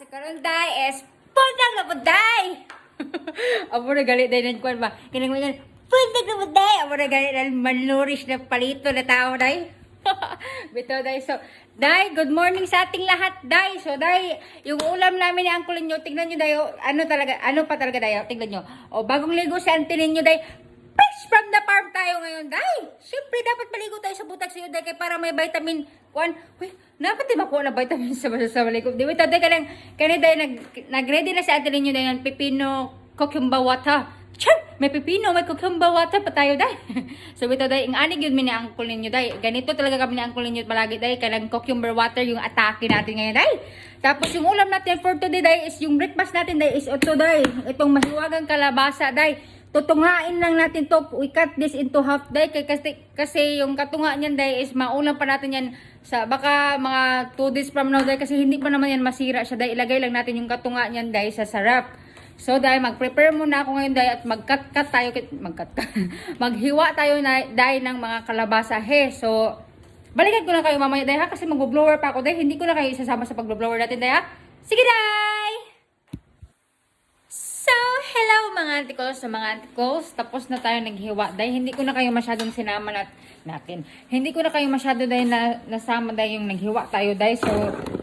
karon day is pundag na punday. Amo na galit day nan kwan ba. Kinang mga pundag na punday. Amo na galit nan malnourished na palito na tao day. Bito day. So, day, good morning sa ating lahat day. So, day, yung ulam namin ni Uncle Ninyo, tignan nyo day, ano pa talaga day, tignan nyo. O, bagong ligo si Auntie Ninyo day, fresh from the farm tayo ngayon day. Siyempre, dapat maligo tayo sa butak sa iyo day, para may vitamin, kwan, uy, dapat di makuha na vitamin sa maligo. Di ba, day, kanina day, nag-ready na si Auntie Ninyo day, ng pipino, cucumber water. Char! May pipino, may cucumber water pa tayo, day. So, ito, day, ang anig yun ni Uncle Ninyo, day. Ganito talaga kami ni Uncle Ninyo palagi, day. Kailang cucumber water yung atake natin ngayon, day. Tapos, yung ulam natin for today, day, is yung breakfast natin, day, is ito, day. Itong mahiwagang kalabasa, day. Tutungain lang natin to. We cut this into half, day. Kasi yung katunga niyan, day, is maulam pa natin yan sa baka mga 2 days from now, day. Kasi hindi pa naman yan masira siya, day. Ilagay lang natin yung katunga niyan, day, sa sarap. So, dahil mag-prepare muna ako ngayon, dahil at mag-cut tayo, maghiwa tayo, dahil ng mga kalabasa, he. So, balikan ko na kayo mamaya, dahil ha, kasi mag-blower pa ako, dahil hindi ko na kayo isasama sa pag-blower natin, dahil ha. Sige, dahil! So, hello mga antikos, tapos na tayo naghiwa, dahil hindi ko na kayo masyadong sinama natin. Hindi ko na kayo masyado dahil nasama dahil yung naghiwa tayo, dahil. So,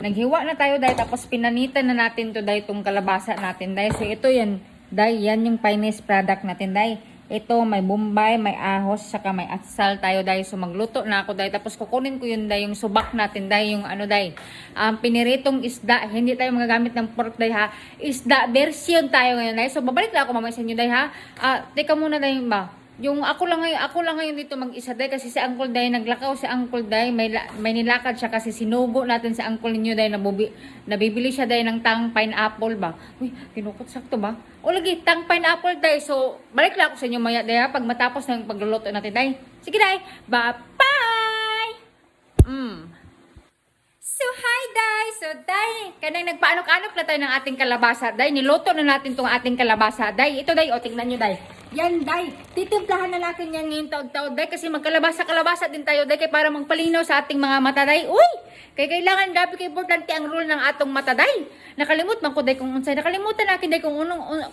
naghiwa na tayo, dahil, tapos pinanitan na natin to, dahil, itong kalabasa natin, dahil. So, ito yan, dahil, yan yung finest product natin, dahil. Ito, may bombay, may ahos, saka may atsal tayo, dahil. So, magluto na ako, dahil, tapos kukunin ko yun, dahil, yung subak natin, dahil, yung ano, dahil, piniritong isda, hindi tayo magagamit ng pork, dahil, ha, isda version tayo ngayon, dahil. So, babalik na ako mamaya sa inyo, dahil, ha, teka muna, dahil, ba, yung ako lang ngayon dito mag-isa, day, kasi si Uncle Day naglakaw, si Uncle Day may nilakad siya, kasi sinugo natin si Uncle Ninyo, day, nabibili siya, day, ng tang pineapple ba. Uy, kinukot sakto ba? O lagi, tang pineapple, day. So, balik lang ako sa inyo maya, day, ha, pag matapos ng pagluluto natin, day. Sige, day. Bye-bye! So, hi, day! So, day, kanang nagpaanok-anok na tayo ng ating kalabasa, day. Niluto na natin itong ating kalabasa, day. Ito, day, o, tingnan nyo, day. Yan, day. Titimplahan na natin yan ngayong taog-taog, day. Kasi magkalabasa-kalabasa din tayo, day. Kaya para magpalinaw sa ating mga mata, day. Uy! Kaya kailangan, gabi kay importante ang rule ng atong mata, day. Nakalimut man ko, day, kung unsay. Nakalimutan natin, day, kung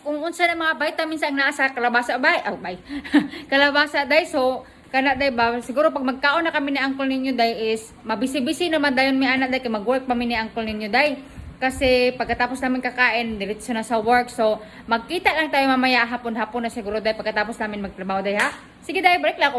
unsay na mga vitamins ang nasa kalabasa, bay. Oh, bay. Kalabasa, day. So, kana, day, ba? Siguro pag magkaon na kami ni Uncle Ninyo, day, is mabisi-bisi naman dayon may anak, day. Kaya mag-work pa mi ni Uncle Ninyo, day. Kasi pagkatapos namin kakain, diretso na sa work. So, magkita lang tayo mamaya hapon-hapon na siguro, day, pagkatapos namin magtrabaho, day, ha? Sige, day, balik lang ako.